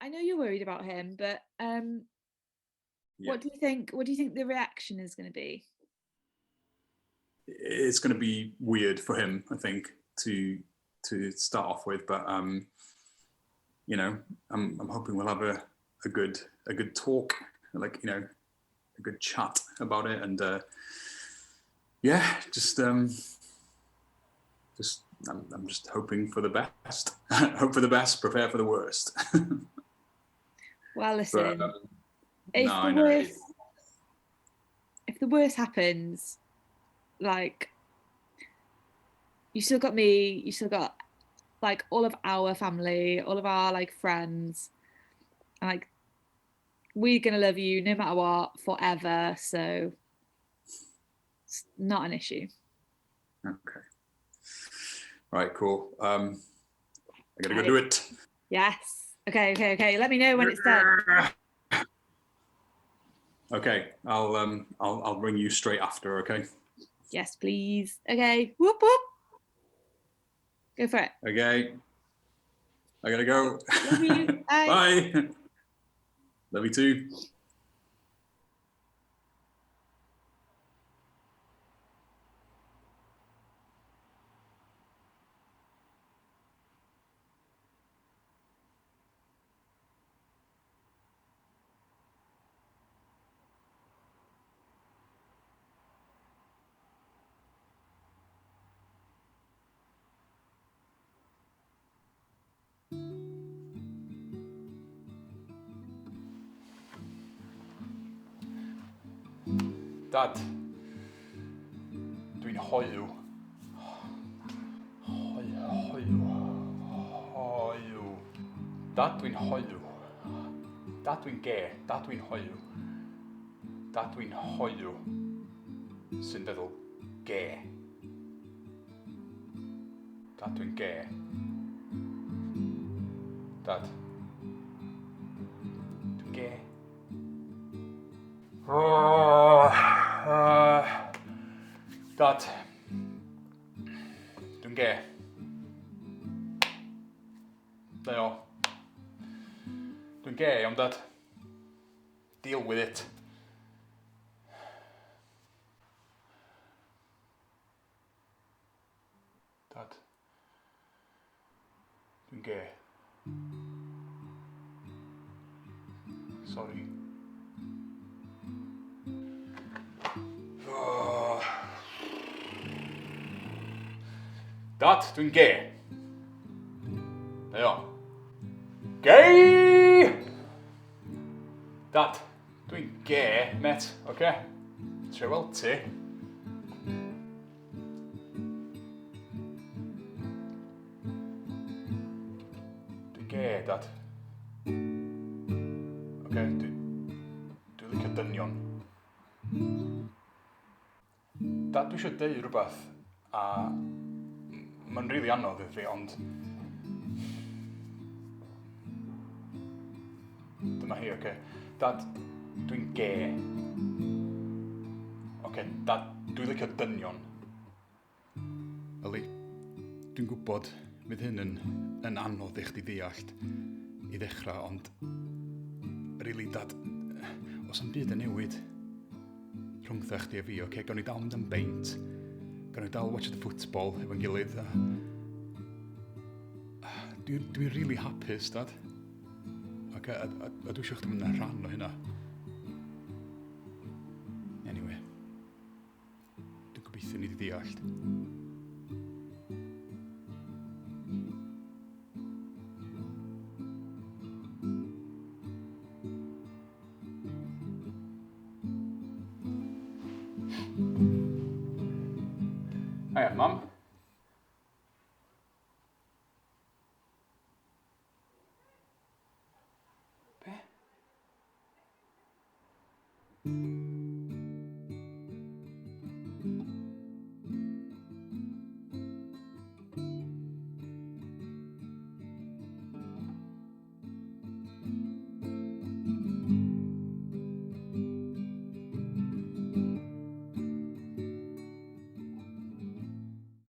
I know you're worried about him, but Yeah. what do you think? What do you think the reaction is going to be? It's going to be weird for him, I think, to start off with, but you know, I'm hoping we'll have a good talk, like, you know, a good chat about it, and yeah, I'm just hoping for the best. Hope for the best, prepare for the worst. Well, listen, But, if no, the I know. worst happens, like, you still got me, you still got like all of our family, all of our like friends, and like we're gonna love you no matter what forever. So it's not an issue. Okay. Right, cool. I gotta go do it. Yes. Okay. Let me know when it's done. Okay, I'll ring you straight after. Okay. Yes, please. Okay. Whoop whoop. Go for it. Okay. I gotta go. Love you. Bye. Bye. Love you too. Dad, dwi'n hoyw. Hoyw. Dad, dwi'n hoyw. Dad, dwi'n ge. Dad, dwi'n hoyw. Dad, dwi'n hoyw. Sy'n feddwl ge. Dad, dwi'n ge. Dad. Dwi'n ge. Dad. Dwi'n ge. There you are. Dwi'n ge, iawn, Dad. Deal with it. Dad. Dwi'n ge. Sorry. Dad, dwi'n ge. There you are. Gay! Dad, dwi'n ge, met, oce? Trio wel ti. Dwi'n ge, Dad. Oce, dwi'n licio dynion. Dad, dwi eisiau deud rhywbeth, a mae'n rili anodd i fi, ond dyma hi, oce? Dad, dwi'n ge. Oce, Dad, dwi'n licio dynion. Yli, dwi'n gwybod fydd hyn yn anodd i chdi ddeallt i ddechrau, ond rili, Dad, os am byd yn newid rhwngtha chdi a fi, oce? Gawn ni dal mynd am beint, gawn ni dal watch the football efo'n gilydd. Dwi'n rili hapus, Dad. A dwi eisiau chdi mynd yn rhan o hynna. Anyway, dwi'n gobeithio ni 'di deallt.